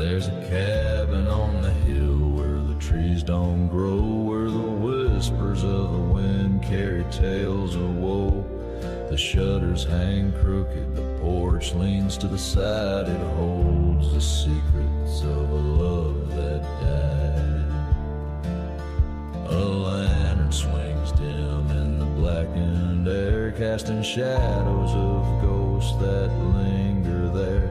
There's a cabin on the hill where the trees don't grow, where the whispers of the wind carry tales of woe. The shutters hang crooked, the porch leans to the side. It holds the secrets of a love that died. A lantern swings dim in the blackened air, casting shadows of ghosts that linger there.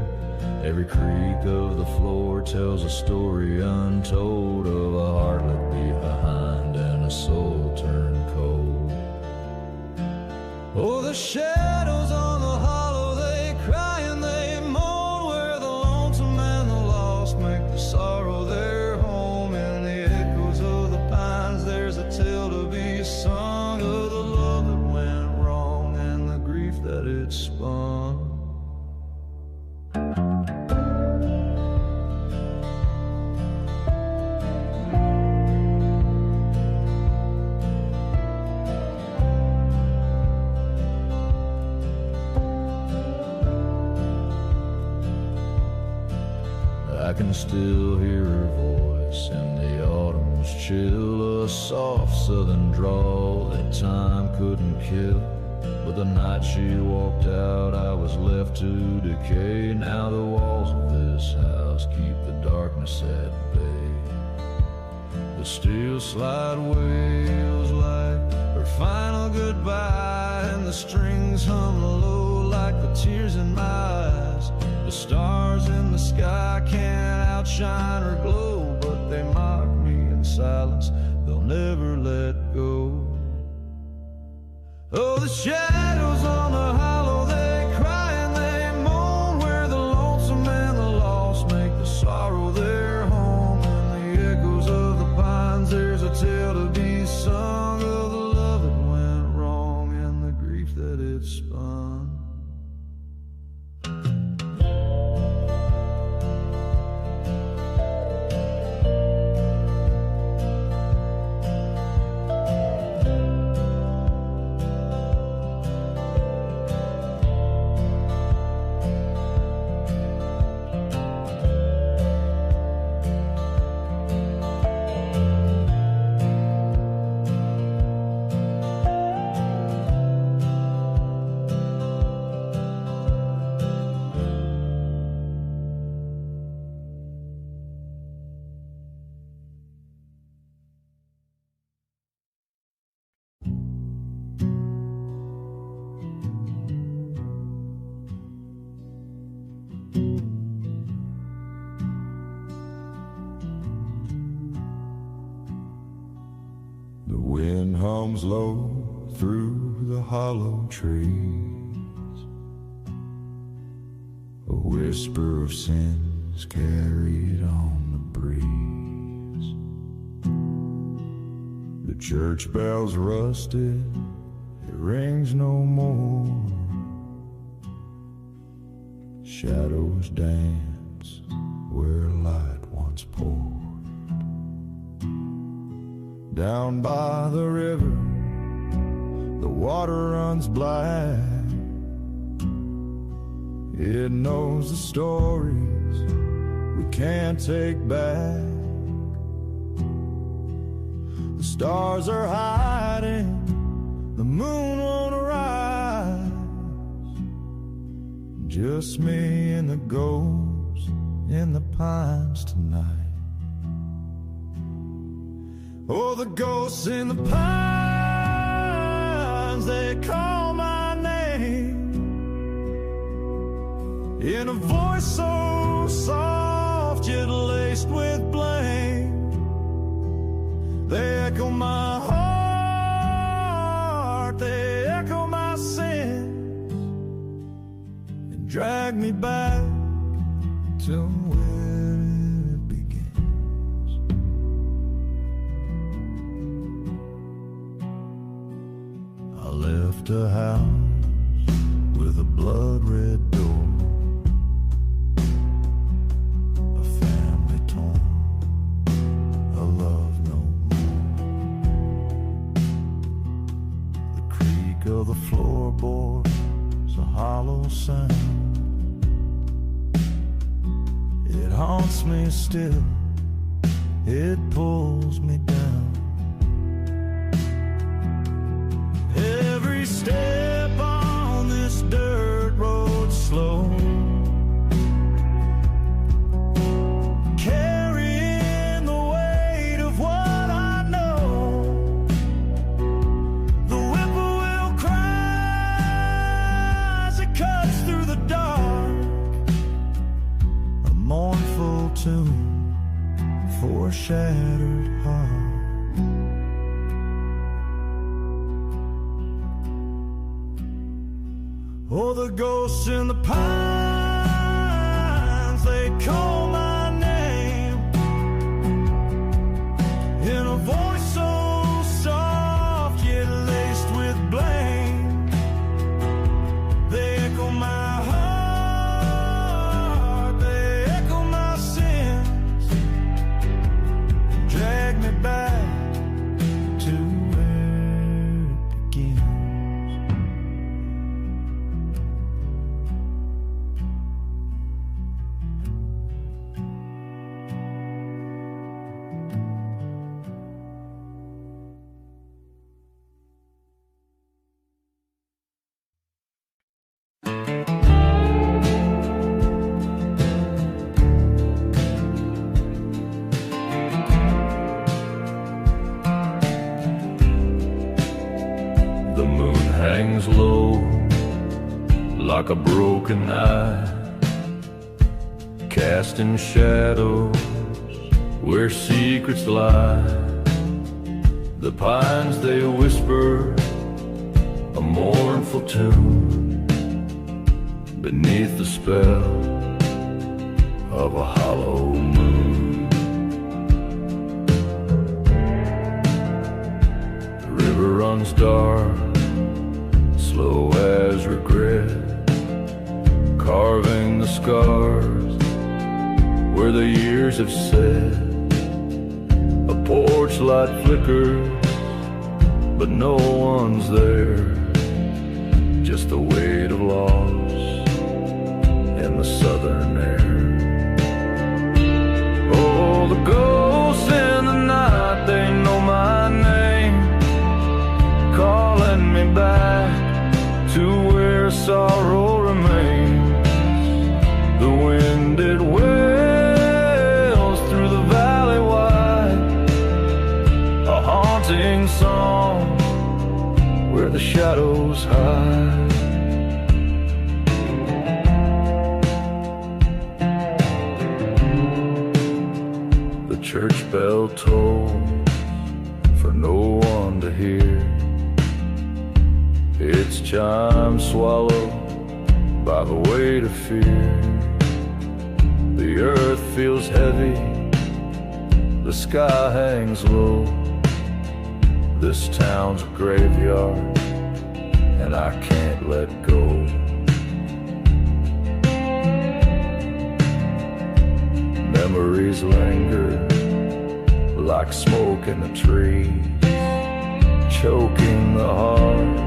Every creak of the floor tells a story untold of a heart left behind and a soul turned cold. Oh, the shadows on the hollow, they cry and they moan, where the lonesome and the lost make the sorrow their home. In the echoes of the pines, there's a tale to be sung of the love that went wrong and the grief that it spun. I can still hear her voice in the autumn's chill, a soft southern drawl that time couldn't kill. But the night she walked out, I was left to decay. Now the walls of this house keep the darkness at bay. The steel slide wails like her final goodbye, and the strings hum low like the tears in my eyes. The stars in the sky can't outshine her glow, but they mock me in silence, they'll never let go. Oh, the shadows on the hollow, they cry and they moan, where the lonesome and the lost make the sorrow their home. In the echoes of the pines, there's a tale to be sung of the love that went wrong and the grief that it spun. The wind hums low through the hollow trees, a whisper of sins carried on the breeze. The church bell's rusted, it rings no more. Shadows dance where light once poured. Down by the river, the water runs black. It knows the stories we can't take back. The stars are hiding, the moon won't rise. Just me and the ghosts in the pines tonight. Oh, the ghosts in the pines, they call my name in a voice so soft yet laced with blame. They echo my heart, they echo my sins, and drag me back to where it begins. I left a house with a blood-red door, a family torn, a love no more. The creak of the floorboards, a hollow sound. It haunts me still, it pulls me down. Every step on this dirt road slow, carrying the weight of what I know. The whippoorwill cries, it cuts through the dark, a mournful tune for a shattered heart. Oh, the ghosts in the pines, they call my name in a voice so soft yet laced with blame. They echo my heart, they echo my sins, drag me back to where it begins. The moon hangs low like a broken eye, casting shadows where secrets lie. The pines, they whisper a mournful tune beneath the spell of a hollow moon. The river runs dark, slow as regret, carving the scars where the years have set. A porch light flickers, but no one's there, just the weight of loss in the southern air. Oh, the ghosts in the night, they know my name, calling me back to where sorrow remains. The wind, it wails through the valley wide, a haunting song where the shadows hide. The church bell tolls for no one to hear, its chime swallowed by the weight of fear. The earth feels heavy, the sky hangs low. This town's a graveyard, and I can't let go. Memories linger like smoke in the trees, choking the heart,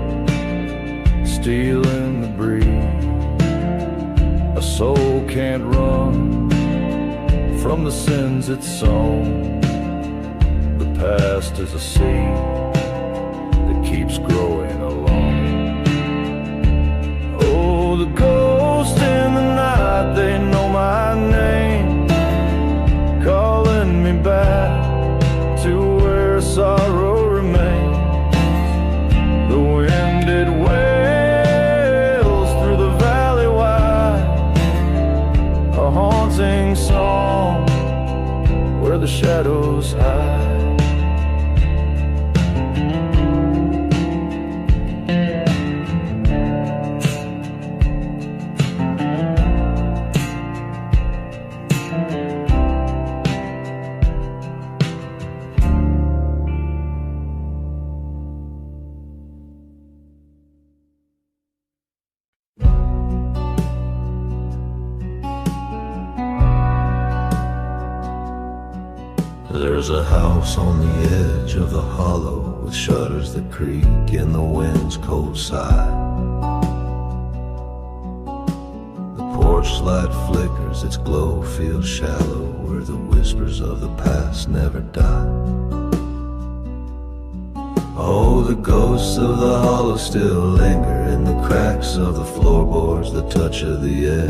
stealing the breeze. A soul can't run from the sins it's sown. The past is a seed that keeps growing alone. Oh, the ghosts in the night, they know my name, calling me back to where sorrow remains. The wind, it wails through the valley wide, a haunting song where the shadows hide. There's a house on the edge of the hollow with shutters that creak in the wind's cold sigh. The porch torchlight flickers, its glow feels shallow, where the whispers of the past never die. Oh, the ghosts of the hollow still linger in the cracks of the floorboards, the touch of the air.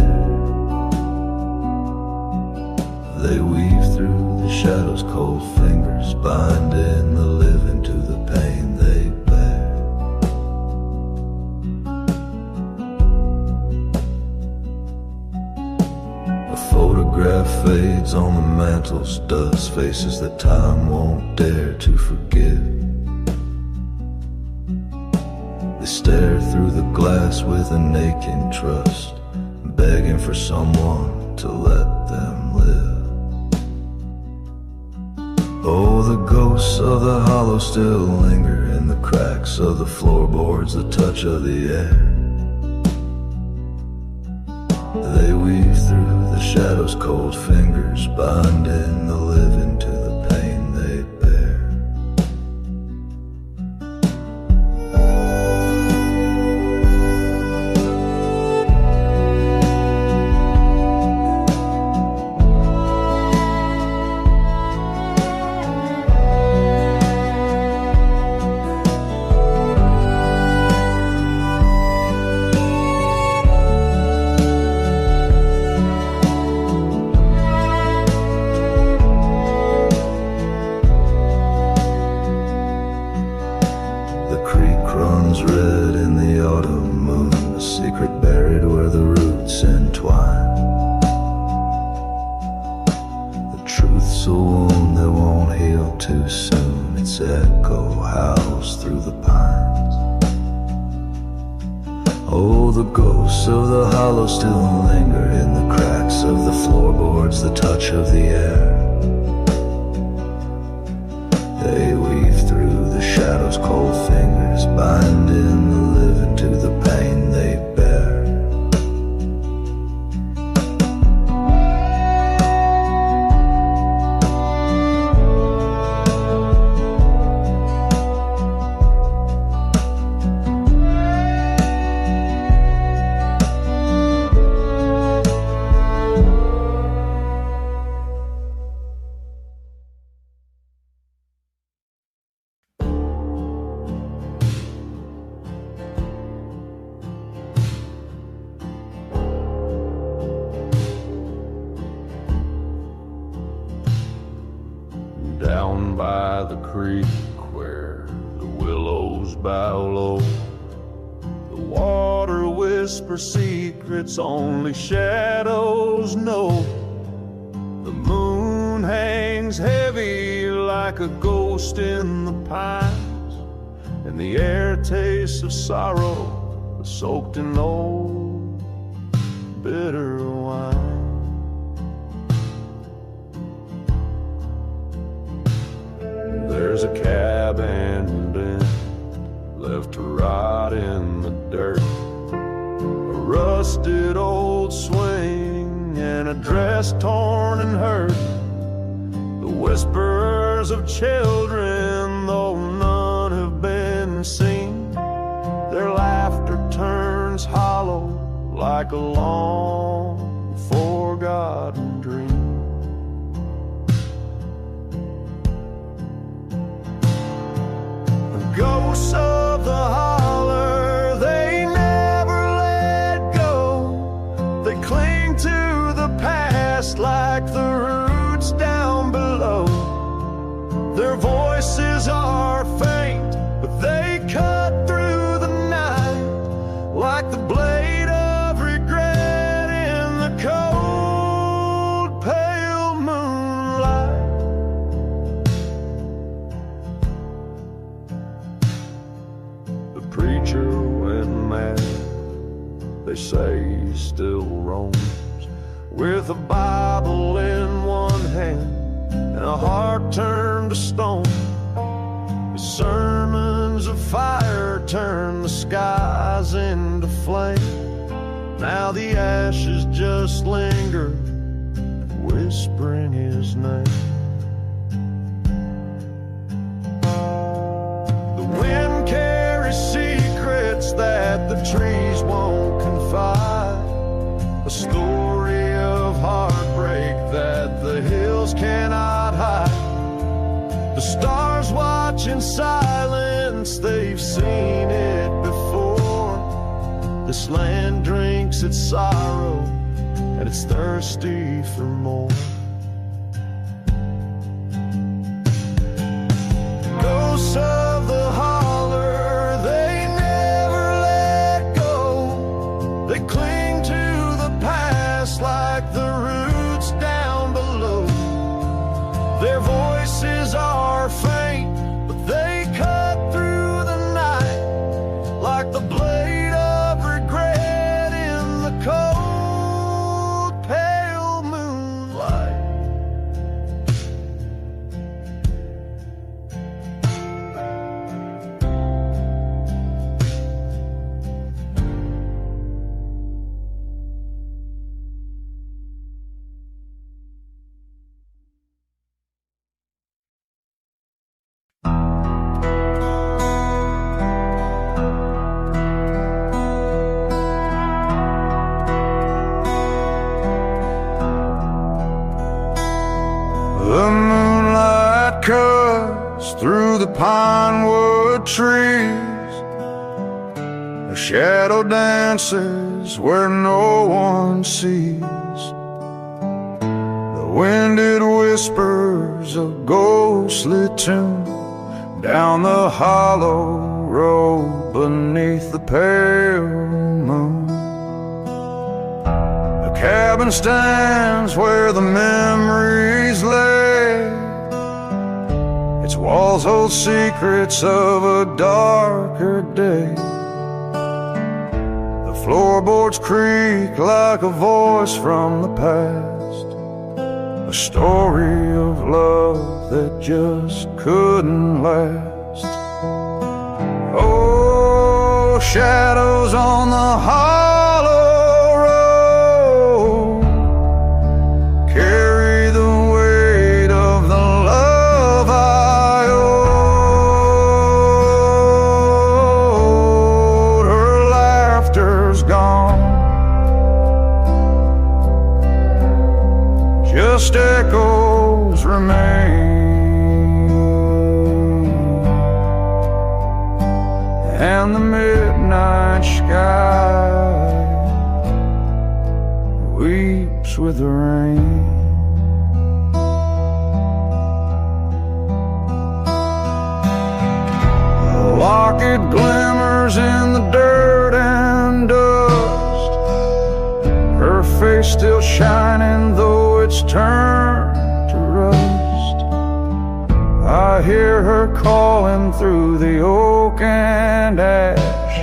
They weave through the shadows, cold fingers binding the living to the pain they bear. A photograph fades on the mantel's dust, faces that time won't dare to forgive. They stare through the glass with an aching trust, begging for someone to let them live. Oh, the ghosts of the hollow still linger in the cracks of the floorboards, the touch of the air. They weave through the shadows, cold fingers binding the living to the pain they bear. Red in the autumn moon, a secret buried where the roots entwine. The truth's a wound that won't heal too soon, its echo howls through the pines. Oh, the ghosts of the hollow still linger in the cracks of the floorboards, the touch of the air. They weave through the shadows, cold fingers binding the living to the pain they bear. Down by the creek where the willows bow low, the water whispers secrets only shadows know. The moon hangs heavy like a ghost in the pines, and the air tastes of sorrow soaked in old bitter wine. There's a cabin left to rot in the dirt, a rusted old swing and a dress torn and hurt. The whispers of children, though none have been seen, their laughter turns hollow like a long forgotten dream. Ghosts of the holler, they never let go. They cling to the past like the roots down below. Their voices are faint, but they cut through the night like the blade of regret in the cold, pale moonlight. Preacher went mad, they say he still roams, with a Bible in one hand and a heart turned to stone. His sermons of fire turn the skies into flame. Now the ashes just linger, whispering his name. The wind carries secrets that the trees won't confide, a story silence, they've seen it before. This land drinks its sorrow, and it's thirsty for more. Ghosts of the holler, they never let go. They cling to the past like the roots down below. Their voices are faint, but they cut through the night like the blade of regret in the cold, pale moonlight. The moonlight cuts through the pinewood trees. The shadow dances where no one sees. The winded whispers a ghostly tune down the hollow road beneath the pale moon. The cabin stands where the memories lay. Its walls hold secrets of a darker day. The floorboards creak like a voice from the past, a story of love that just couldn't last. Oh, shadows on the hollow road carry the weight of the love I owed. Her laughter's gone, just echoes remain. And the midnight sky weeps with the rain. The locket glimmers in the dirt and dust, her face still shining though it's turned to rust. I hear her calling through the oak and ash,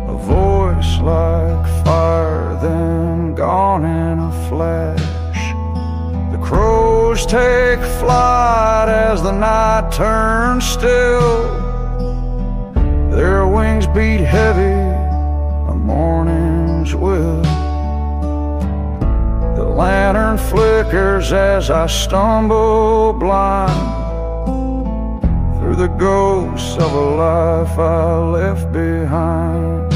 a voice like fire then gone in a flash. The crows take flight as the night turns still. Their wings beat heavy, a morning's will. The lantern flickers as I stumble blind through the ghosts of a life I left behind.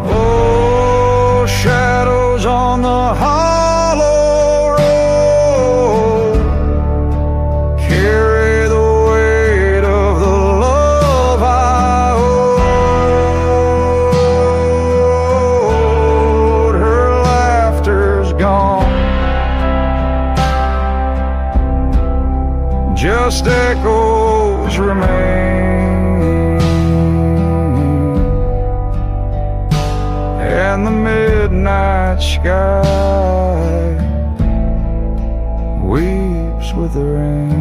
Oh, shadows on the hollow road carry the weight of the love I owed. Her laughter's gone, just echoes remain. And the midnight sky weeps with the rain.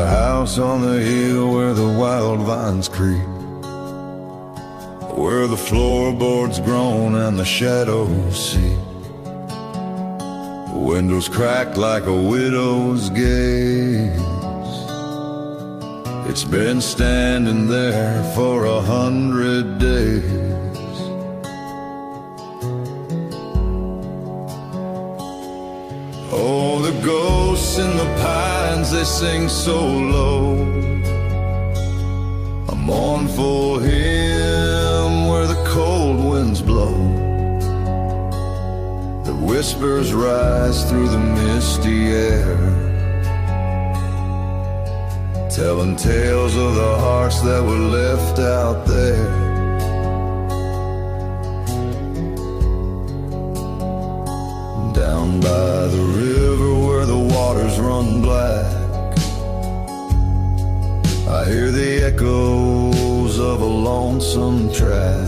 house on the hill where the wild vines creep, where the floorboards groan and the shadows seep. Windows crack like a widow's gaze. It's been standing there for 100 days. Oh, the ghosts in the pines, they sing so low, a mournful hymn where the cold winds blow. The whispers rise through the misty air, telling tales of the hearts that were left out there. Down by the river where the waters run black, I hear the echoes of a lonesome track,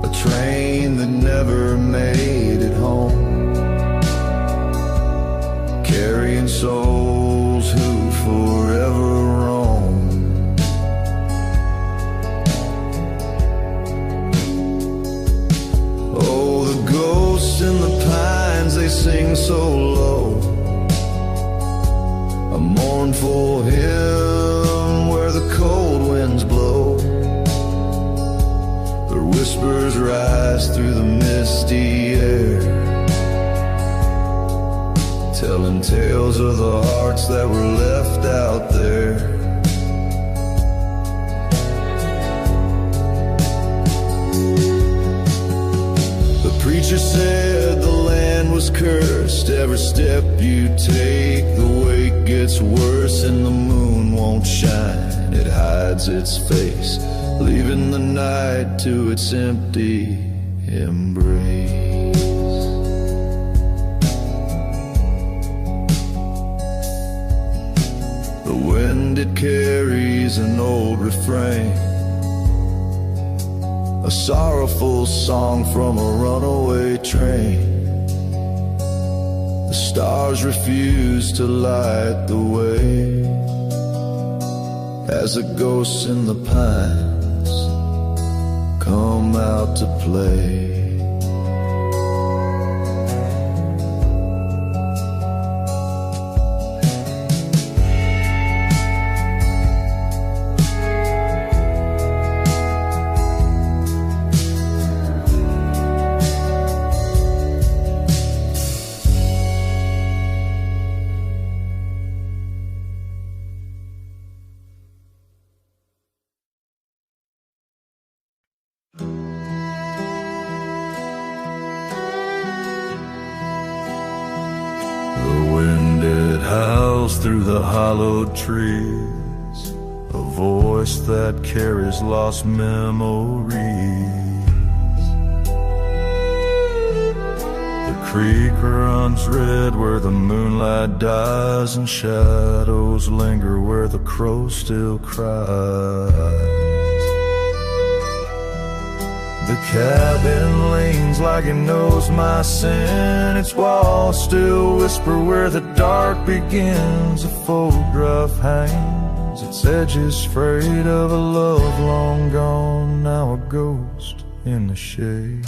a train that never made it home, carrying souls who forever roam. Oh, the ghosts in the pines, they sing so low, a mournful hymn where the cold winds blow. Their whispers rise through the misty air, telling tales of the hearts that were left out there. The preacher said the land was cursed. Every step you take, the wake gets worse, and the moon won't shine. It hides its face, leaving the night to its empty embrace. The wind, it carries an old refrain, a sorrowful song from a runaway train. The stars refuse to light the way as the ghosts in the pines come out to play. Through the hollowed trees, a voice that carries lost memories. The creek runs red where the moonlight dies, and shadows linger where the crow still cries. The cabin leans like it knows my sin. Its walls still whisper where the dark begins. A photograph hangs, its edges frayed of a love long gone, now a ghost in the shade.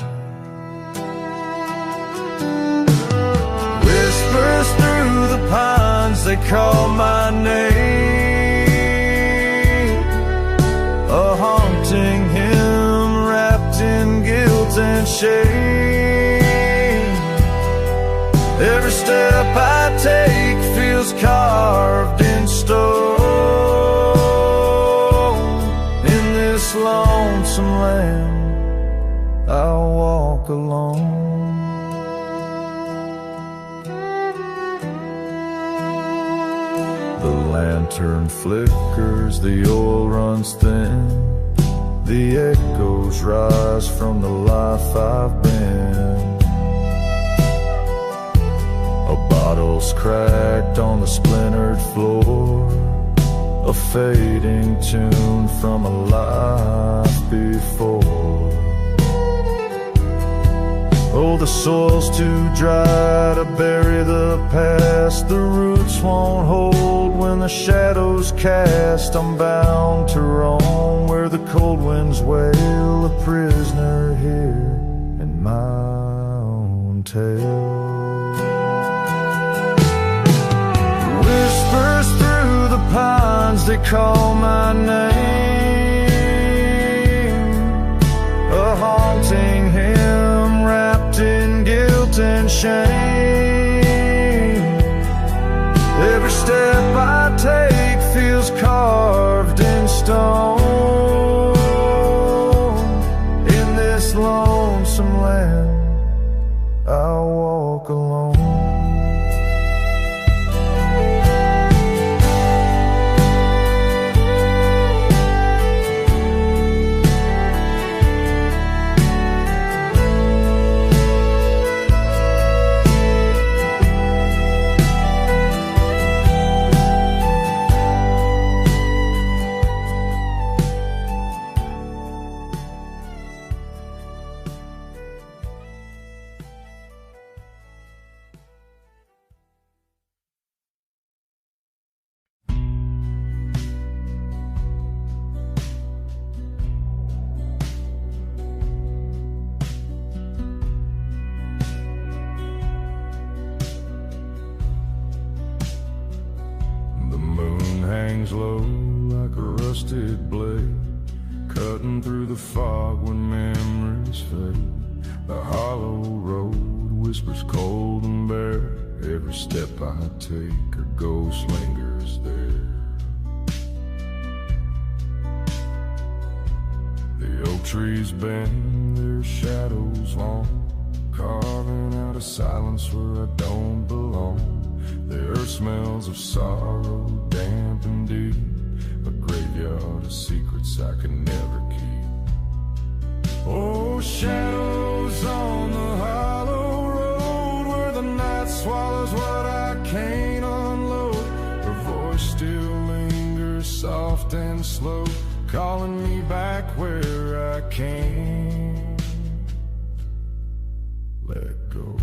Whispers through the pines, they call my name, a haunting hymn wrapped in guilt and shame. Every step I take feels carved in stone. In this lonesome land, I'll walk alone. The lantern flickers, the oil runs thin, the echoes rise from the life I've been. A bottle's cracked on the splintered floor, a fading tune from a life before. Oh, Oh, the soil's too dry to bury the past. The roots won't hold when the shadows cast. I'm bound to roam where the cold winds wail, a prisoner here in my own tale. Whispers through the pines, they call my name, a haunting hymn wrapped in guilt and shame. Every step I take feels carved in stone. In this lonesome land, I'll walk alone. Hangs low like a rusted blade, cutting through the fog when memories fade. The hollow road whispers cold and bare. Every step I take, a ghost lingers there. The oak trees bend, their shadows long, carving out a silence where I don't belong. The earth smells of sorrow, damp and deep, a graveyard of secrets I could never keep. Oh, shadows on the hollow road, where the night swallows what I can't unload. Her voice still lingers soft and slow, calling me back where I can't let go.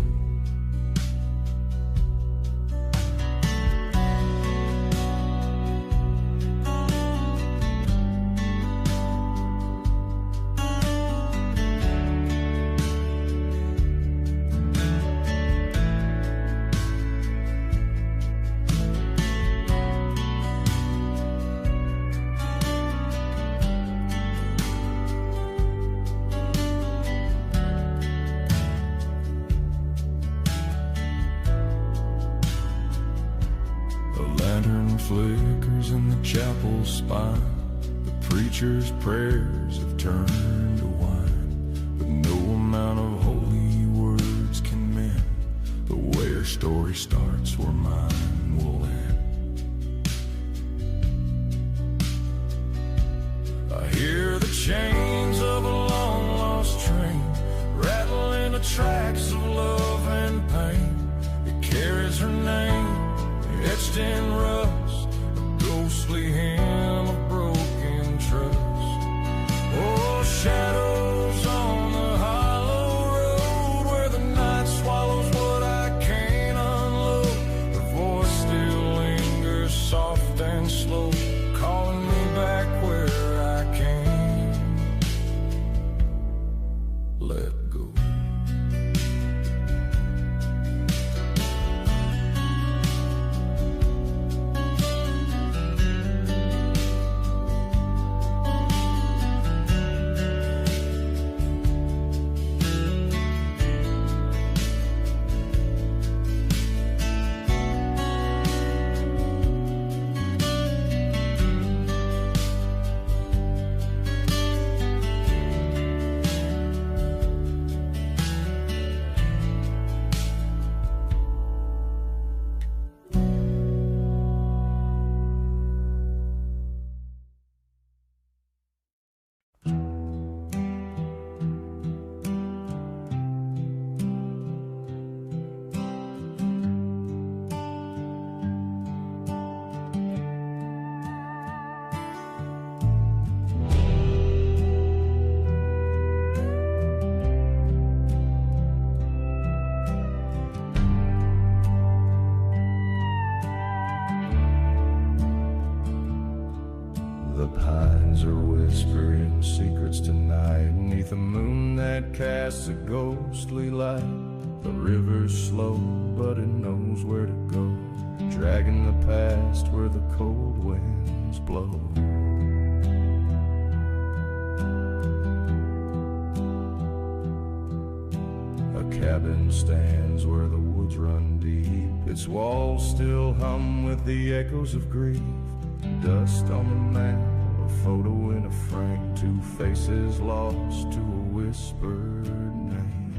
Flickers in the chapel spine. The preacher's prayers have turned to wine, but no amount of holy words can mend the way her story starts where mine will end. I hear the chains of a long lost train rattling the tracks of love and pain. It carries her name etched in rust, a ghostly hymn of broken trust. Oh, shadows on the hollow road, where the night swallows what I can't unload. Her voice still lingers soft and slow, calling me back where I can't let go. secrets tonight, 'neath a moon that casts a ghostly light. The river's slow, but it knows where to go, dragging the past where the cold winds blow. A cabin stands where the woods run deep, its walls still hum with the echoes of grief. Dust on the mantel, a photo in a frame, two faces lost to a whispered name.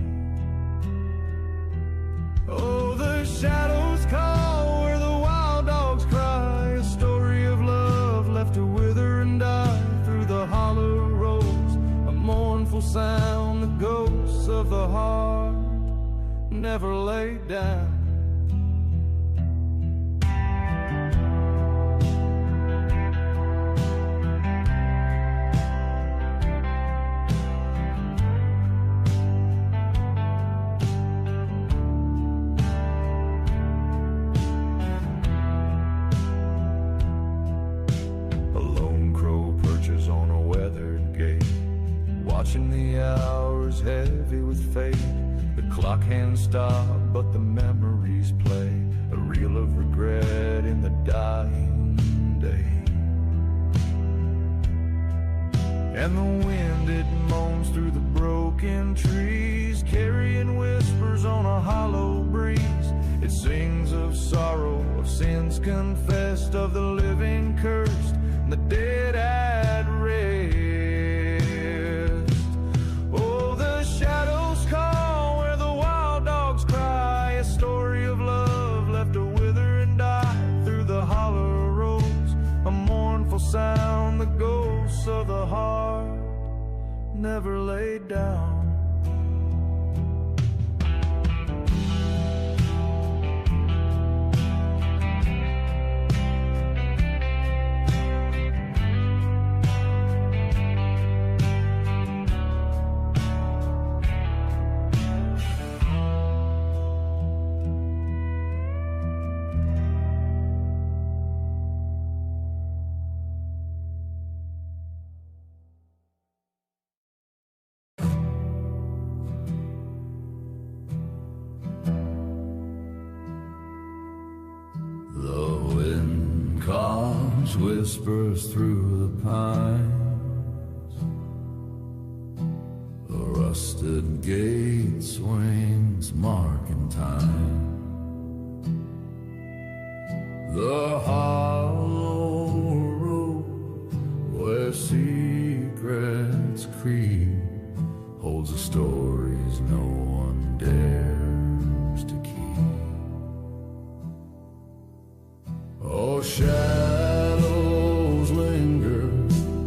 Oh, the shadows call where the wild dogs cry, a story of love left to wither and die through the hollow roads, a mournful sound, the ghosts of the heart never laid down. Watching the hours heavy with fate, the clock hands stop, but the memories play, a reel of regret in the dying day. And the wind, it moans through the broken trees, carrying whispers on a hollow breeze. It sings of sorrow, of sins confessed, of the living cursed, and the dead at rest. Story of love left to wither and die through the hollow roads, a mournful sound, the ghosts of the heart never laid down. Whispers through the pines, a rusted gate swings marking time. The hollow road where secrets creep holds the stories no one dares to keep. Oh, shadows linger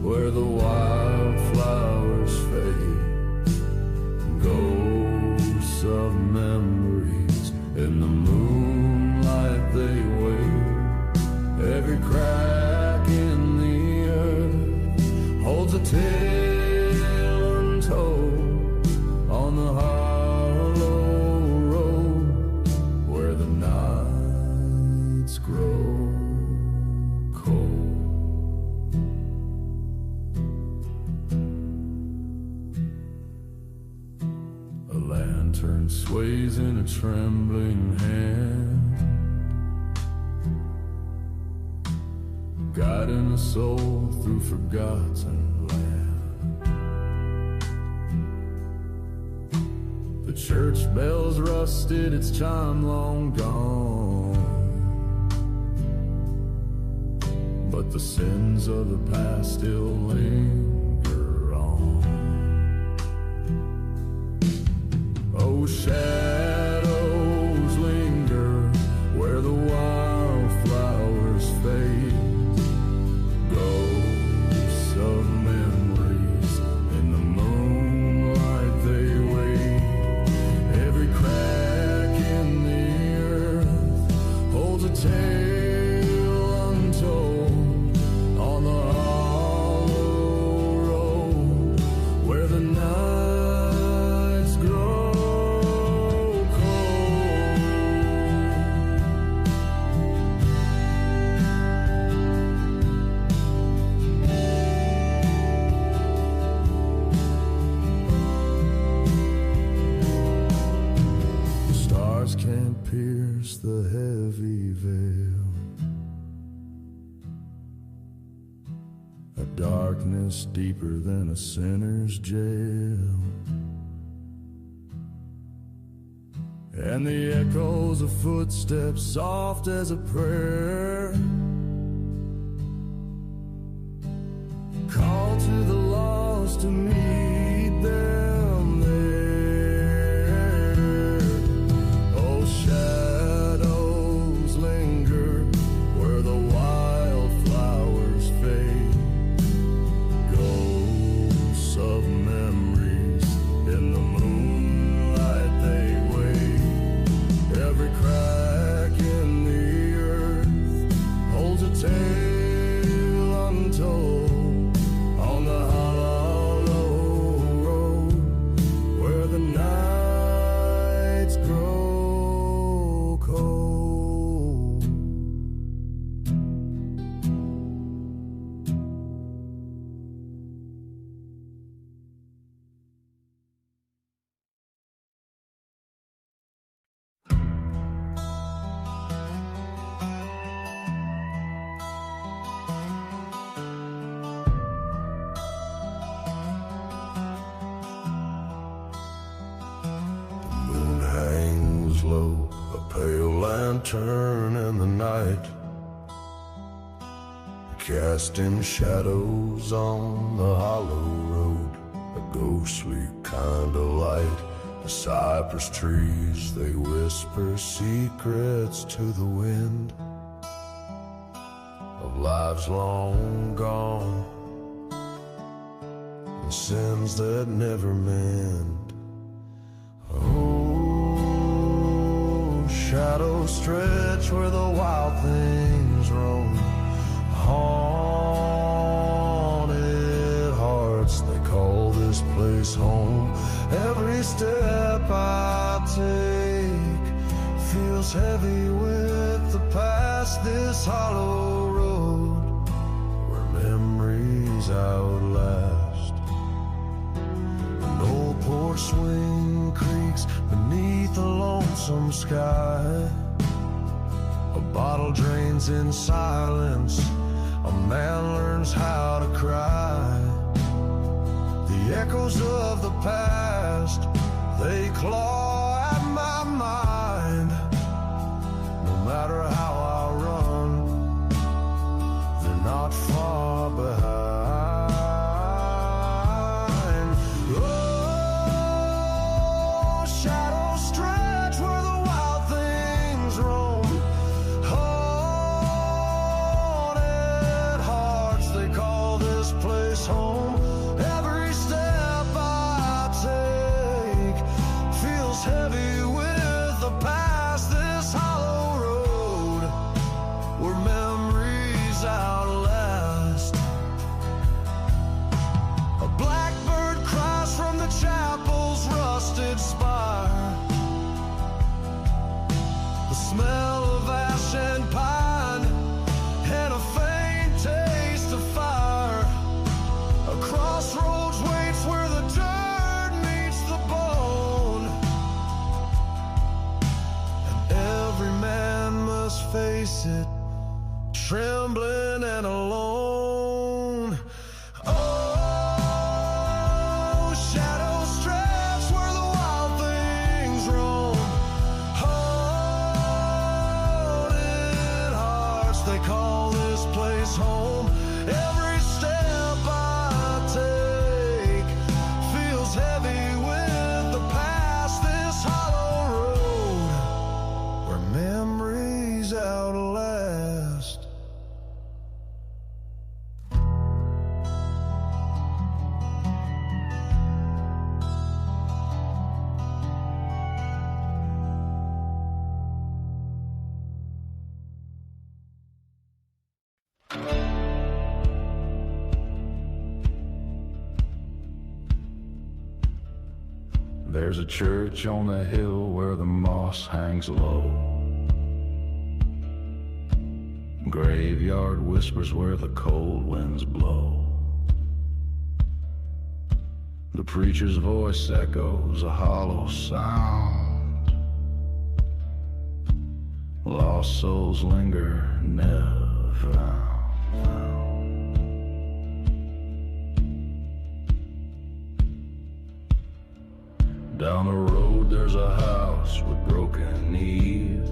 where the wildflowers fade, ghosts of memories in the moonlight they wait. Every crack in the earth holds a tale untold on the hollow road where the nights grow. Lantern sways in a trembling hand, guiding a soul through forgotten land. The church bells rusted, its chime long gone, but the sins of the past still linger on. Oh, shadows linger where the wildflowers fade, ghosts of memories in the moonlight they wait. Every crack in the earth holds a tale untold on the hollow road where the nights grow. pierce the heavy veil. A darkness deeper than a sinner's jail. And the echoes of footsteps soft as a prayer call to the lost to meet them there. Oh, shadows linger where the wildflowers fade. Ghosts of memories in the moonlight they wait. Every crack in the earth holds a tale untold on the hollow road where the nights grow cold. Moon hangs low, a pale lantern in the night, casting shadows on the hollow road. A ghostly kind of light. The cypress trees, they whisper secrets to the wind of lives long gone and sins that never mend. Oh, shadows stretch where the wild things roam. Haunted hearts, they call this place home. Every step I take feels heavy with the past. This hollow road where memories outlast. An old porch swing creaks beneath a lonesome sky. A bottle drains in silence. A man learns how to cry. The echoes of the past, they claw at my mind. No matter how I run, they're not far behind. Oh, shadows stretch where the wild things roam. Haunted hearts, they call this place home. Every step I take feels heavy with the past. This hollow road where memories outlast. A blackbird cries from the chapel's rusted spire. The smell of ash and pine and a faint taste of fire. A crossroads waits where the dirt meets the bone, and every man must face it, trembling and alone. Oh, shadows stretch where the wild things roam. Haunted hearts, they call this place home. Every step I take feels heavy with the past. This hollow road where memories outlast. There's a church on the hill where the moss hangs low. Graveyard whispers where the cold winds blow. The preacher's voice echoes a hollow sound. Lost souls linger, never found. Down the road there's a house with broken eaves.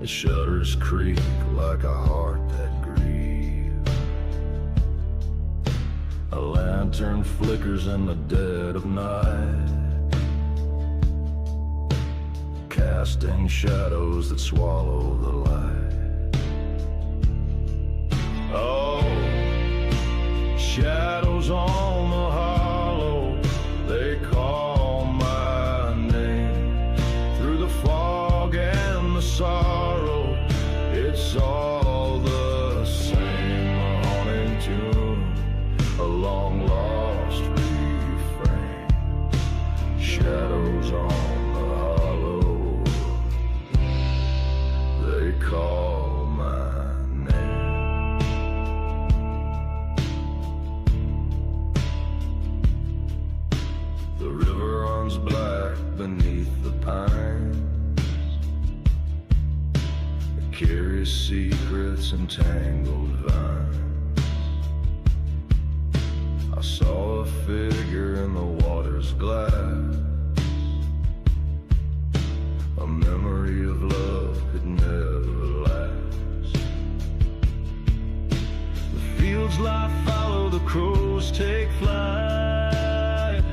Its shutters creak like a heart that grieves. A lantern flickers in the dead of night, casting shadows that swallow the light. Oh, shadows on the hollow, they call my name. Through the fog and the sorrow, it's all the same. A haunting tune, a long lost refrain. Shadows on the hollow, they call my name. The river runs black beneath the pines. It carries secrets and tangled vines. I saw a figure in the water's glass, a memory of love could never last. The fields lie fallow, the crows take flight.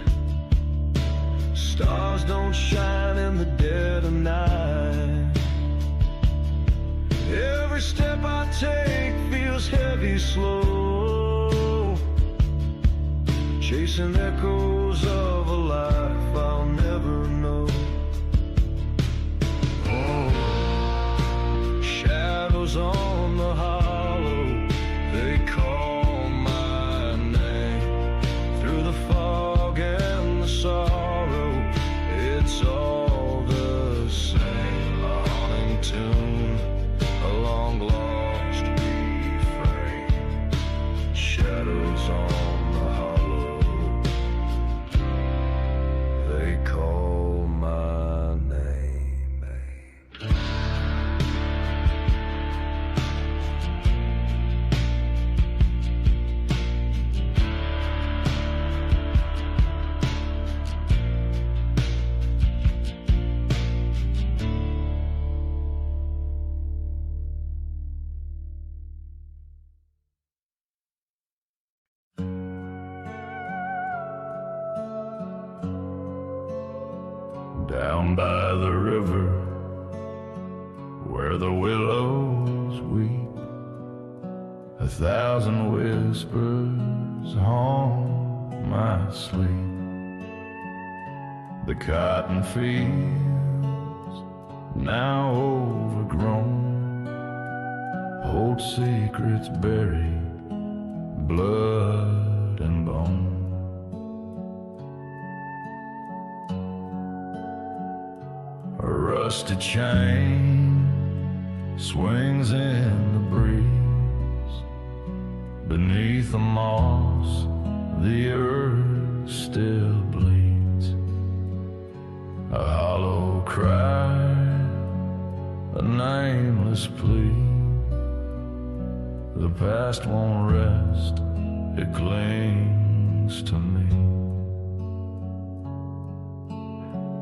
Stars don't shine in the dead of night. Every step I take feels heavy, slow, chasing echoes of a life I'll never know. Shadows on the hollow, they call my name. Through the fog and the sorrow, it's all the same. A haunting tune, a long lost refrain. Shadows on the hollow, they call my name. Down by the river, where the willows weep, 1,000 whispers haunt my sleep. The cotton fields, now overgrown, hold secrets buried, blood and bone. A rusted chain swings in the breeze. Beneath the moss, the earth still bleeds. A hollow cry, a nameless plea. The past won't rest, it clings to me.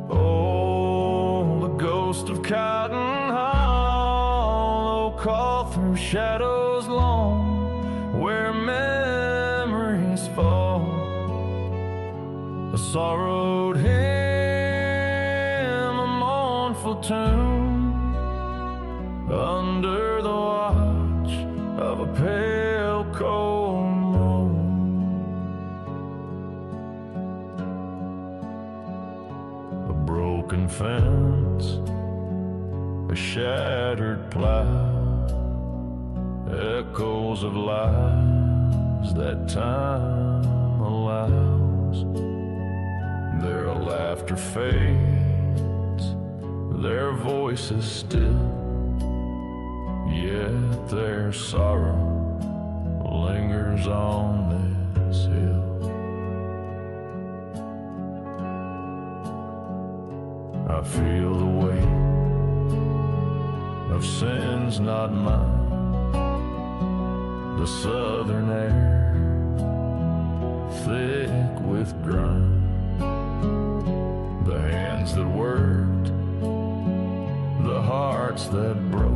Oh, the ghost of Cotton Hollow, call through shadows long, where memories fall. A sorrowed hymn, a mournful tune, under the watch of a pale cold moon. A broken fence, a shattered plow, echoes of lives that time allows. Their laughter fades, their voices still, yet their sorrow lingers on this hill. I feel the weight sins not mine. The southern air, thick with grime. The hands that worked, the hearts that broke.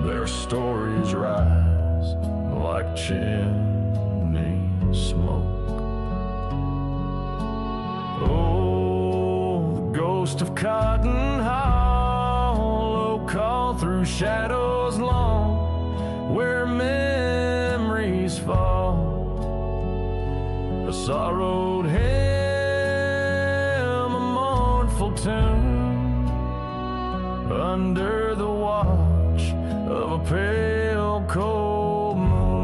Their stories rise like chimney smoke. Oh, the ghost of Cotton Hollow call through shadows long, where memories fall. A sorrowed hymn, a mournful tune, under the watch of a pale cold moon.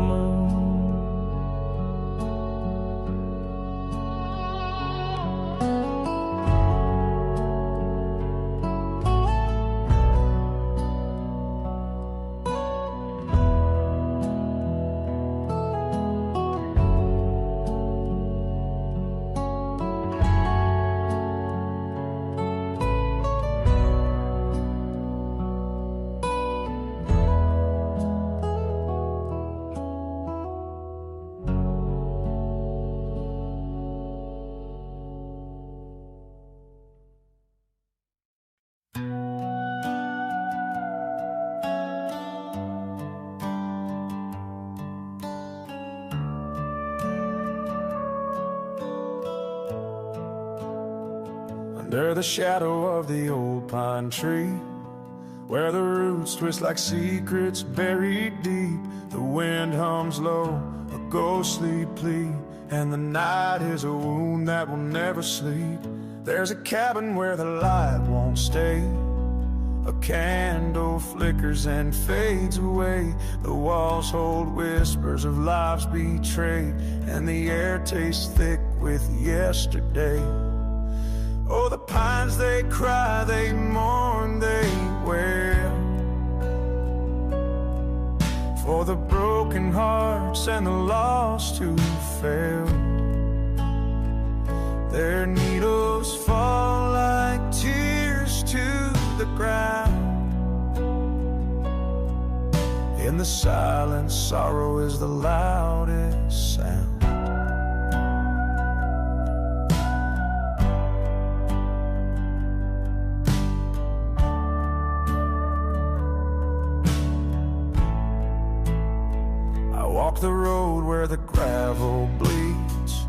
Under the shadow of the old pine tree, where the roots twist like secrets buried deep, the wind hums low, a ghostly plea, and the night is a wound that will never sleep. There's a cabin where the light won't stay. A candle flickers and fades away. The walls hold whispers of lives betrayed, and the air tastes thick with yesterday. Oh, the pines, they cry, they mourn, they wail, for the broken hearts and the lost who failed. Their needles fall like tears to the ground. In the silence, sorrow is the loudest sound. The road where the gravel bleeds,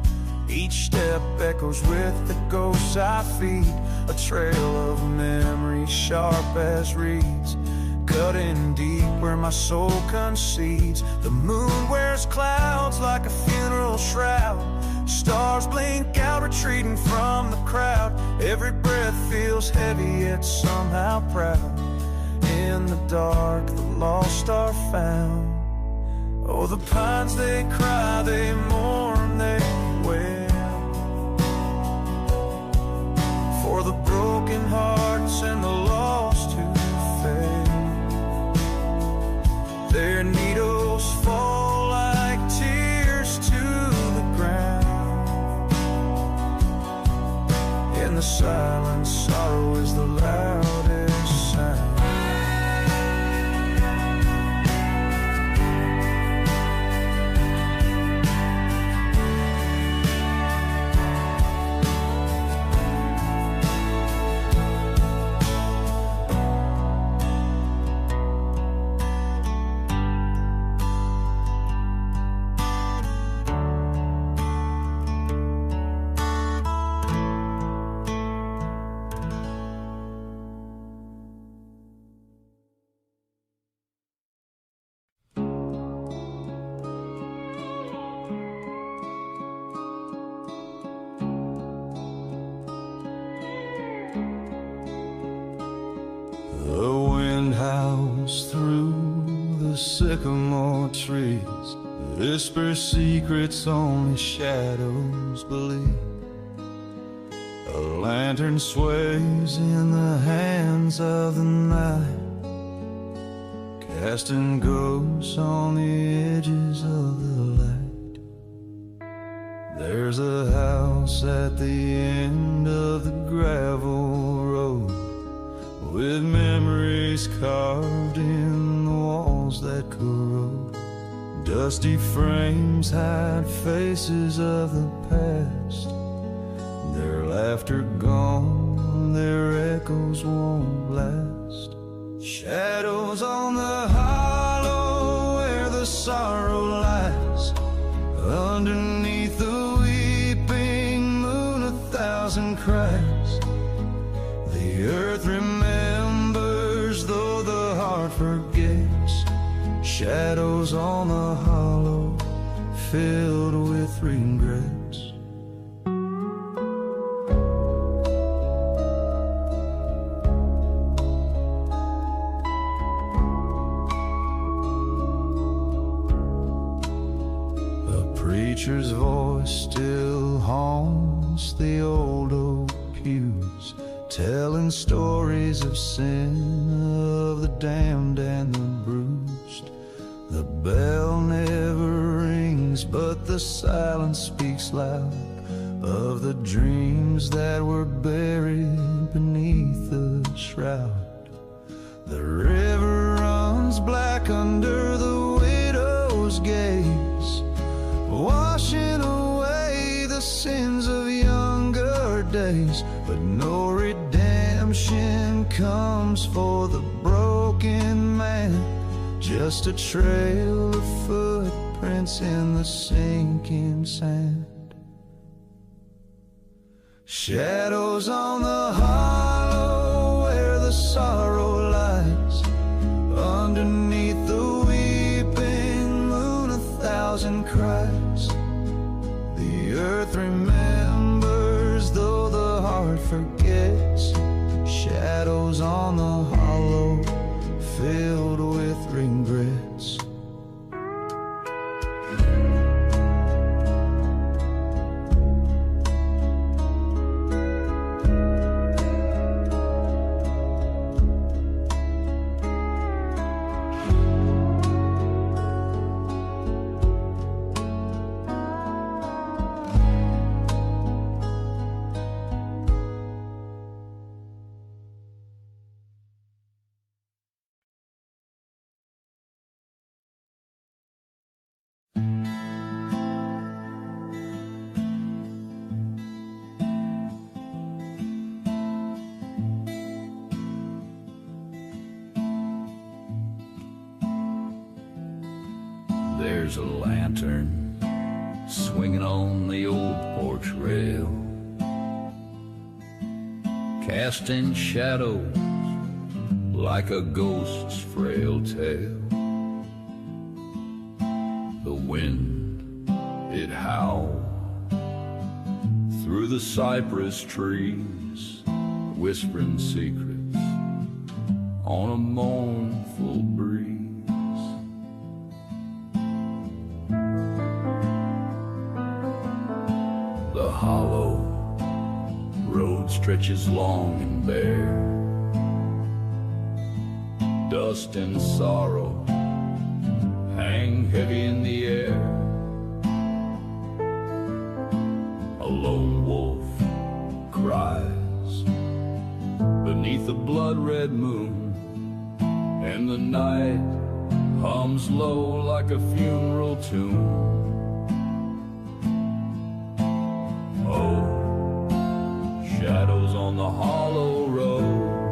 each step echoes with the ghosts I feed. A trail of memory sharp as reeds, cutting deep where my soul concedes. The moon wears clouds like a funeral shroud. Stars blink out, retreating from the crowd. Every breath feels heavy, yet somehow proud. In the dark, the lost are found. Oh, the pines, they cry, they mourn, they wail, for the broken hearts and the lost who fail. Their needles fall like tears to the ground. In the silence, sorrow is the loudest sound. Sycamore trees whisper secrets only shadows believe. A lantern sways in the hands of the night, casting ghosts on the edges of the light. There's a house at the end of the gravel road, with memories carved in the walls that corrode. Dusty frames hide faces of the past, their laughter gone, their echoes won't last. Shadows on the hollow where the sorrow lies, underneath the weeping moon 1,000 cries. The earth remembers though the heart forgets. Shadows on the hollow filled with regrets. Preacher's voice still haunts the old oak pews, telling stories of sin, of the damned and the bruised. The bell never rings, but the silence speaks loud of the dreams that were buried beneath the shroud. The river runs black under the widow's gaze, washing away the sins of younger days. But no redemption comes for the broken man, just a trail of footprints in the sinking sand. Shadows on the hollow where the sorrow lies, underneath the weeping moon 1,000 cries. The earth remembers though the heart forgets. Shadows on the hollow filled with regrets. There's a lantern swinging on the old porch rail, casting shadows like a ghost's frail tale. The wind, it howled through the cypress trees, whispering secrets on a mournful breeze. The hollow road stretches long and bare, dust and sorrow hang heavy in the air. A lone wolf cries beneath the blood-red moon, and the night hums low like a funeral tune. Shadows on the hollow road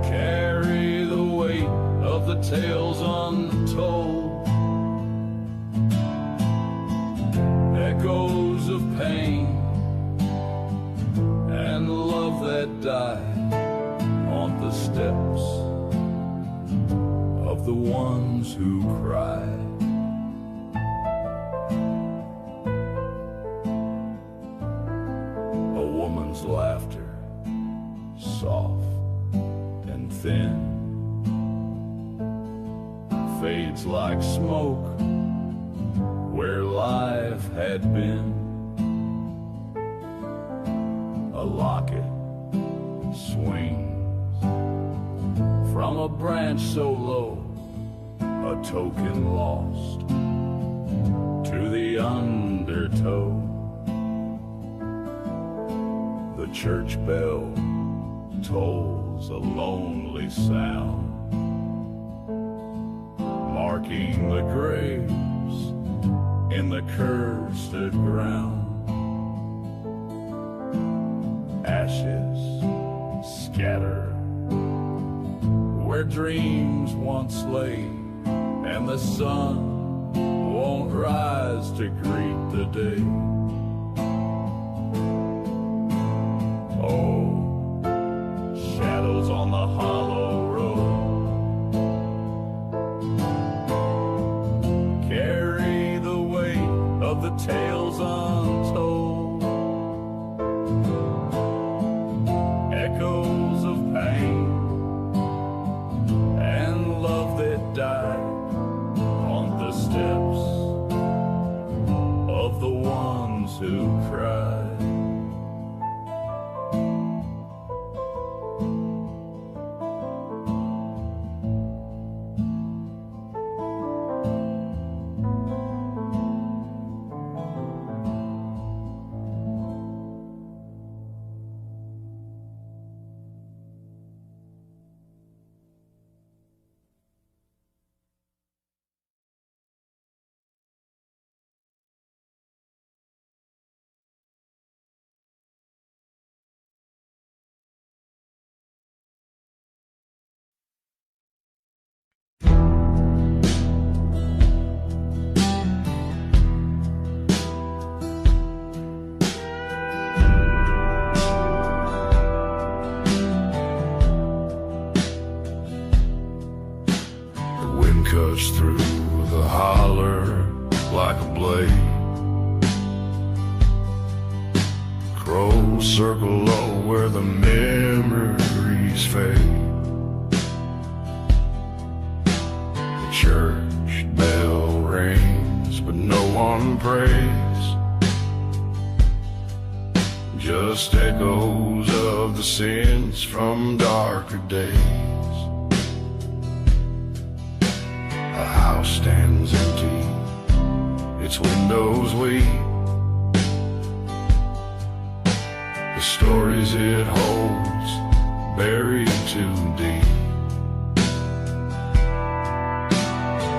carry the weight of the tales untold, echoes of pain and love that died haunt the steps of the ones who cried. Laughter, soft and thin, fades like smoke where life had been. A locket swings from a branch so low, a token lost to the undertow. The the church bell tolls a lonely sound, marking the graves in the cursed ground. Ashes scatter where dreams once lay, and the sun won't rise to greet the day. Oh, shadows on the hollow road carry the weight of the tales untold, echoes of pain and love that died on the steps of the ones who cried. Cuts through the holler like a blade. Crows circle low where the memories fade. The church bell rings, but no one prays. Just echoes of the sins from darker days. The house stands empty, its windows weep. The stories it holds buried too deep.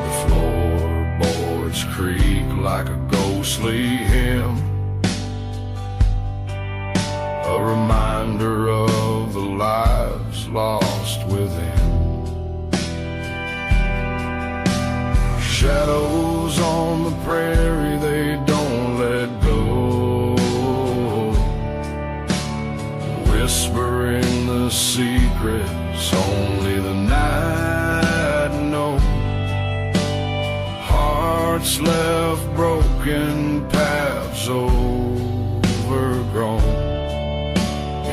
The floorboards creak like a ghostly hymn, a reminder of the lives lost within. Shadows on the prairie, they don't let go, whispering the secrets only the night knows. Hearts left broken, paths overgrown,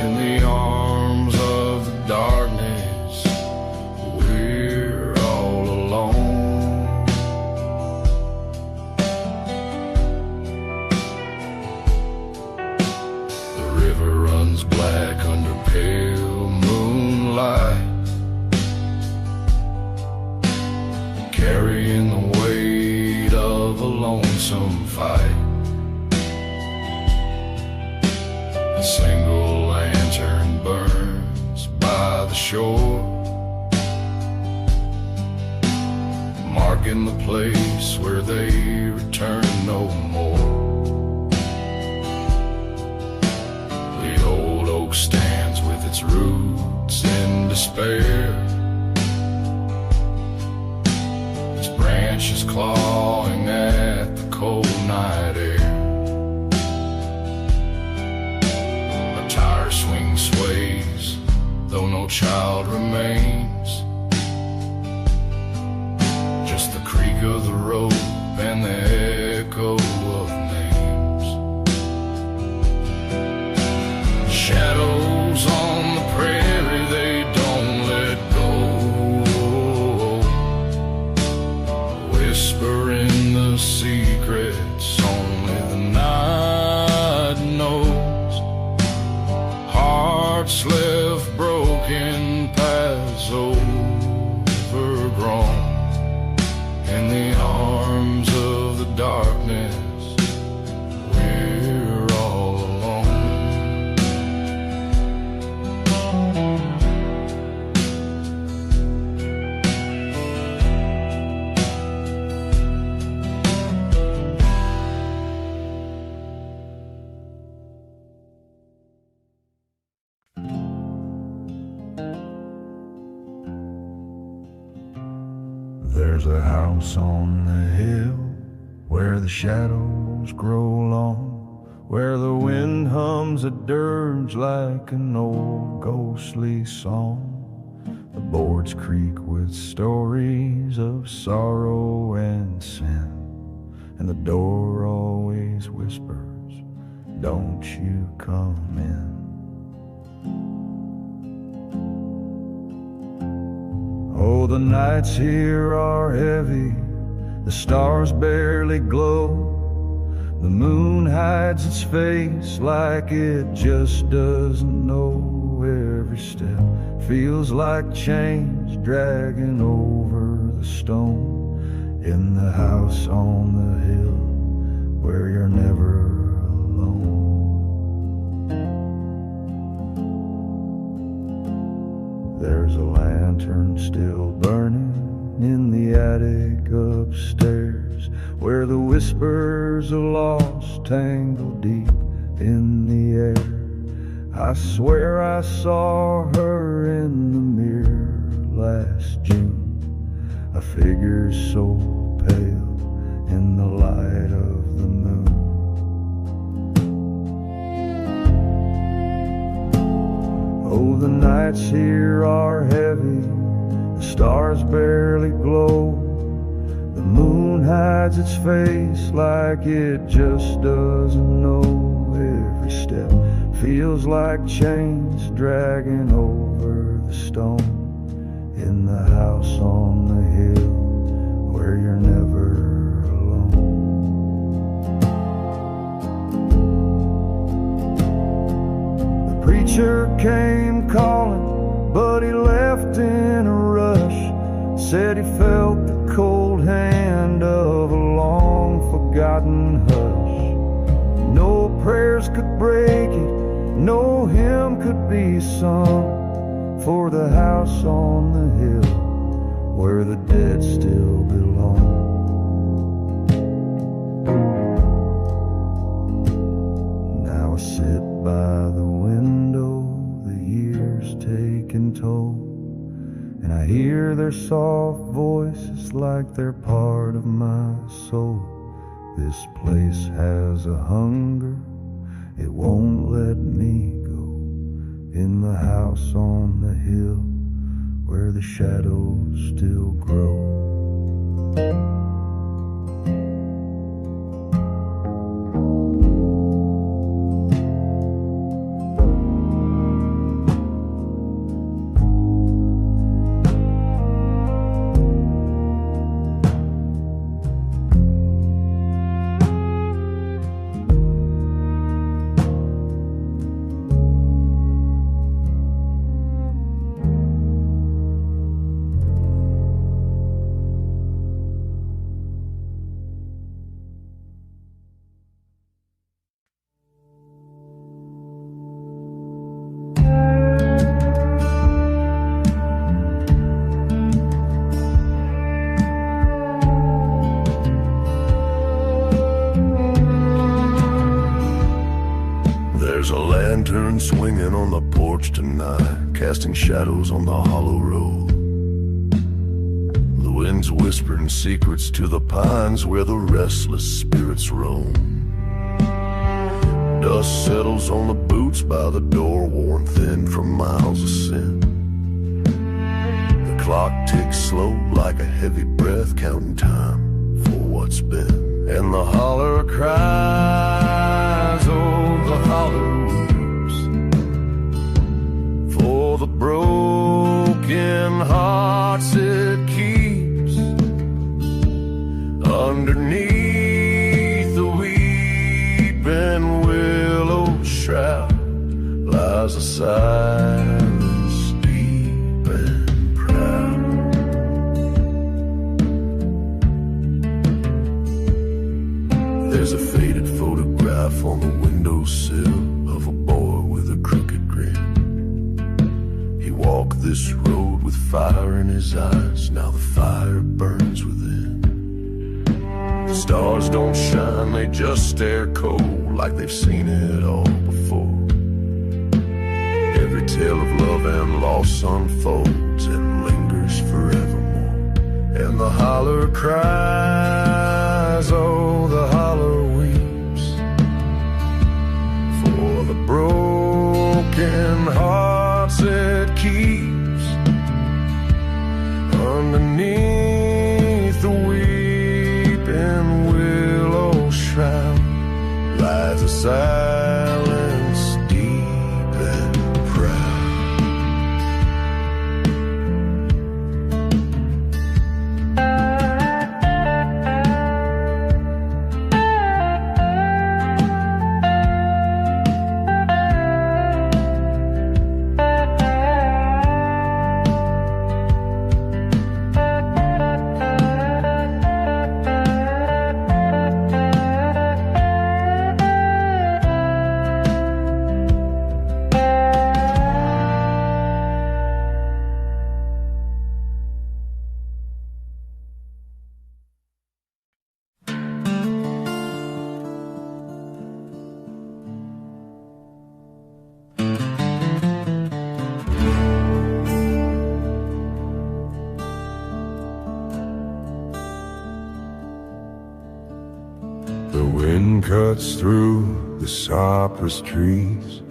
in the arms of the darkness, we're all alone. Black under pale moonlight, carrying the weight of a lonesome fight. A single lantern burns by the shore, marking the place where they return no more. Stands with its roots in despair, its branches clawing at the cold night air. A tire swing sways, though no child remains, just the creak of the rope and the echo of names. Shadows on the prairie, they don't let go, whispering the secrets only the night knows. Hearts left broken, paths There's a house on the hill where the shadows grow long, where the wind hums a dirge like an old ghostly song. The boards creak with stories of sorrow and sin, and the door always whispers, "Don't you come in." Oh, the nights here are heavy, the stars barely glow. The moon hides its face like it just doesn't know. Every step feels like chains dragging over the stone. In the house on the hill where you're never alone. There's a lantern still burning in the attic upstairs, where the whispers of lost tangle deep in the air. I swear I saw her in the mirror last June, a figure so pale in the light of the moon. Oh, the nights here are heavy, the stars barely glow. The moon hides its face like it just doesn't know. Every step feels like chains dragging over the stone. In the house on the hill where you're never alone. The preacher came calling, but he left in a rush. Said he felt the cold hand of a long forgotten hush. No prayers could break it, no hymn could be sung, for the house on the hill where the dead still belong. Now I sit by the window, the years taking toll, and I hear their soft voices like they're part of my soul. This place has a hunger, it won't let me go. In the house on the hill where the shadows still grow. Swinging on the porch tonight, casting shadows on the hollow road. The wind's whispering secrets to the pines where the restless spirits roam. Dust settles on the boots by the door, worn thin from miles of sin. The clock ticks slow like a heavy breath, counting time for what's been. And the holler cries, oh, the holler for the broken hearts it keeps. Underneath the weeping willow shroud lies a silence deep and proud. There's a faded photograph on the windowsill of a boy with a crooked grin. Walk this road with fire in his eyes, now the fire burns within. The stars don't shine, they just stare cold, like they've seen it all before. Every tale of love and loss unfolds and lingers forevermore. And And the holler cries, oh, the holler weeps for the broken hearts it keeps. Underneath the weeping willow shroud lies a silence deep and proud. The wind cuts through the cypress trees,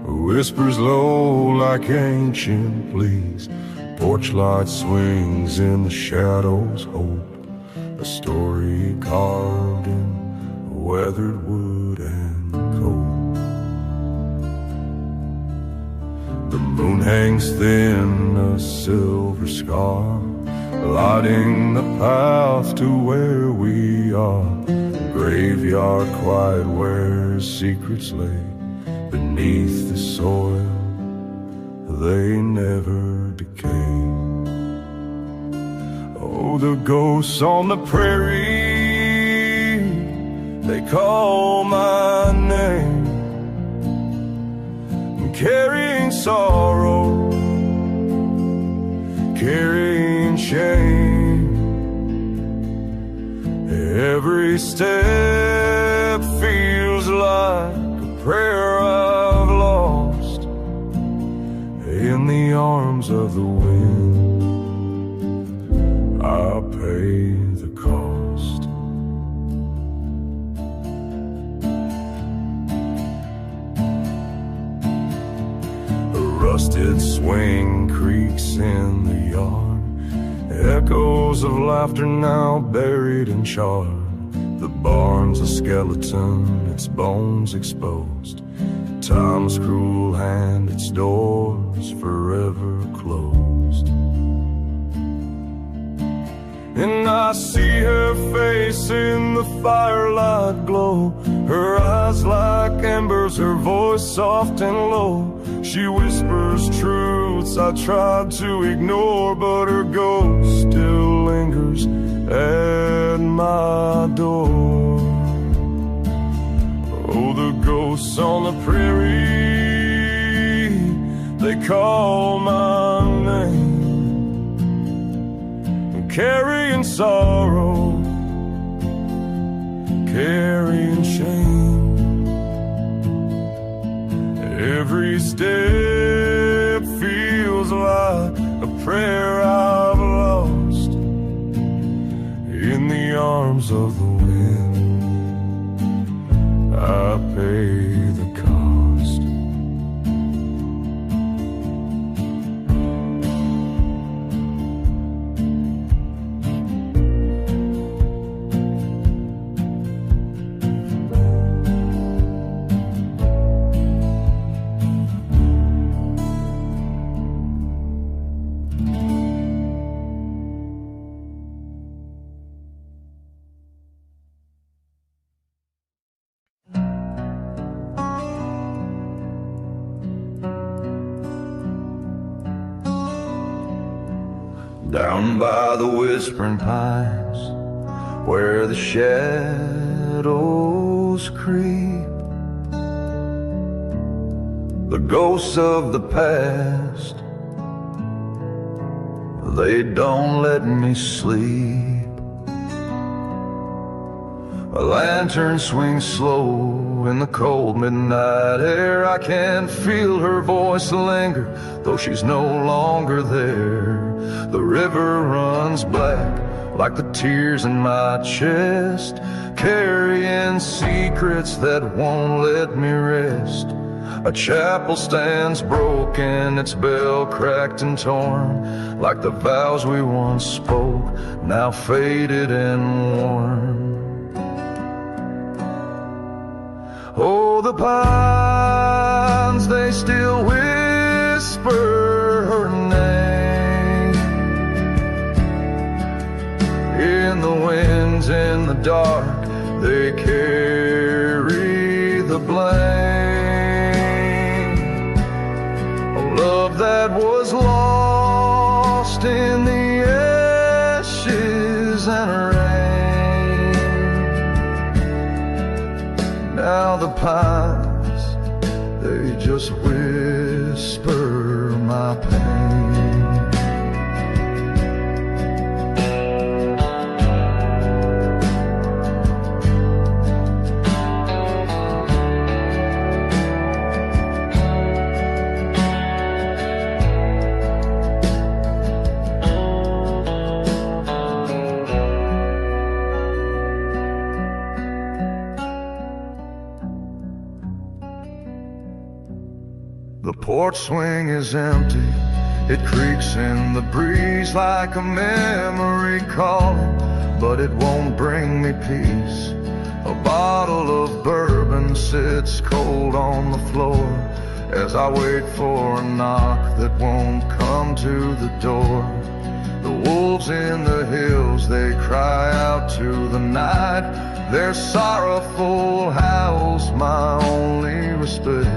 whispers low like ancient pleas. Porch light swings in the shadows, hope, a story carved in weathered wood and coal. The moon hangs thin, a silver scar, lighting the path to where we are. Graveyard quiet where secrets lay beneath the soil, they never decay. Oh, the ghosts on the prairie, they call my name, carrying sorrow, carrying shame. Every step feels like a prayer I've lost in the arms of the wind. I'll pay the cost. A rusted swing creaks in the yard, echoes of laughter now buried in char. The barn's a skeleton, its bones exposed. Time's cruel hand, its doors forever closed. And I see her face in the firelight glow, her eyes like embers, her voice soft and low. She whispers truths I tried to ignore, but her ghost still lingers at my door. Oh, the ghosts on the prairie, they call my name, carrying sorrow, carrying shame. Every step feels like a prayer I've lost in the arms of the wind. I pay the cost. Down by the whispering pines, where the shadows creep, the ghosts of the past, they don't let me sleep. A lantern swings slow in the cold midnight air. I can feel her voice linger, though she's no longer there. The river runs black like the tears in my chest, carrying secrets that won't let me rest. A chapel stands broken, its bell cracked and torn, like the vows we once spoke, now faded and worn. Oh, the pines, they still whisper her name. In the winds, in the dark, they carry the blame. A love that was lost in the ashes and rain. Now the pines, they just whisper my pain. The porch swing is empty, it creaks in the breeze like a memory calling, but it won't bring me peace. A bottle of bourbon sits cold on the floor as I wait for a knock that won't come to the door. The wolves in the hills, they cry out to the night, their sorrowful howls my only respite.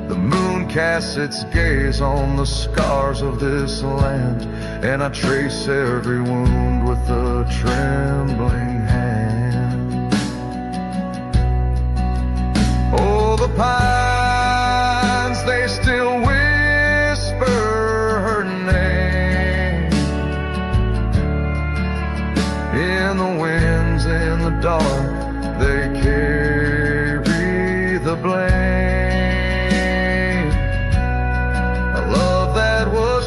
The moon casts its gaze on the scars of this land, and I trace every wound with a trembling hand. Oh, the pines, they still whisper her name. In the winds, in the dark, they carry the blame.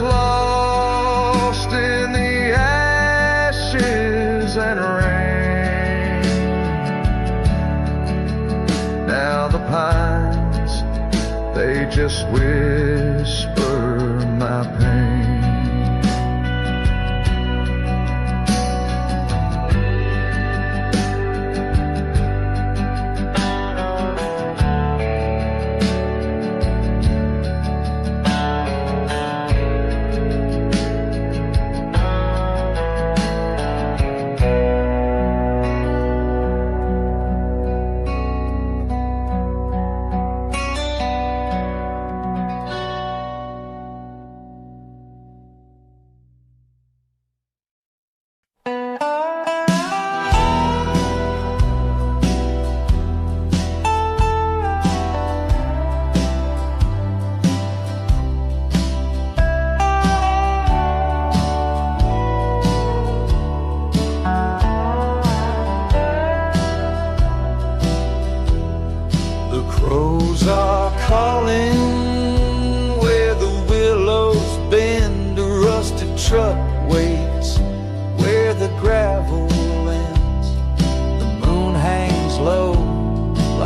Lost in the ashes and rain. Now the pines, they just whisper my pain.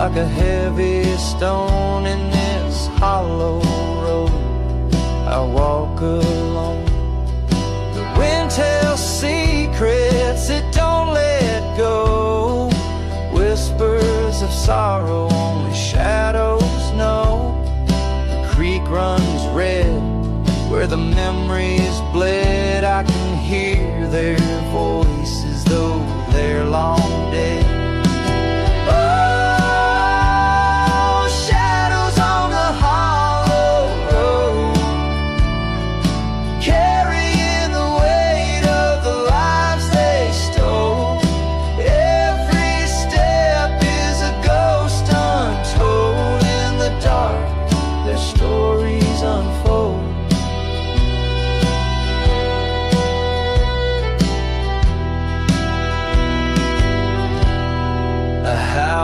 A heavy stone in this hollow road I walk alone. The wind tells secrets it don't let go, whispers of sorrow only shadows know. The creek runs red where the memories bled. I can hear their voices though they're long dead.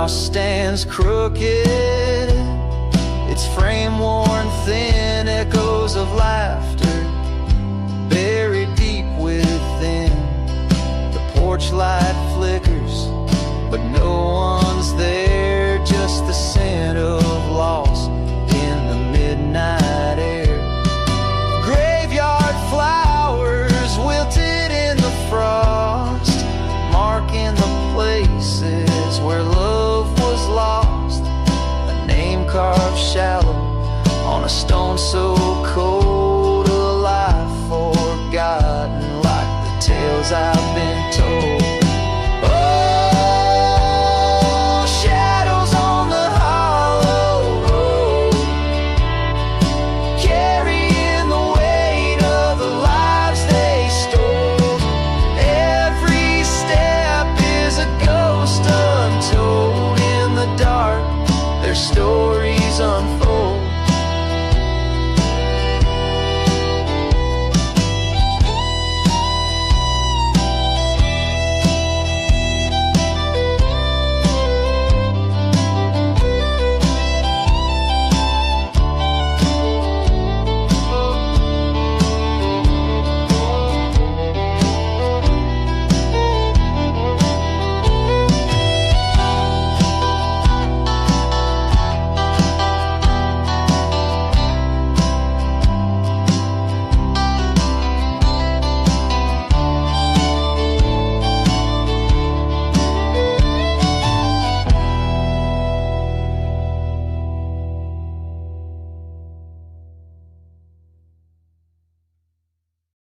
Stands crooked, its frame worn thin, echoes of laughter buried deep within. The torchlight flickers, but no one's there, just the scent of loss in the midnight air. Graveyard flowers wilted in the frost, marking the places where love was lost. A name carved shallow on a stone so cold, a life forgotten like the tales I've been told. Oh, shadows on the hollow road, carrying the weight of the lives they stole. Every step is a ghost untold. In the dark, their stories unfold.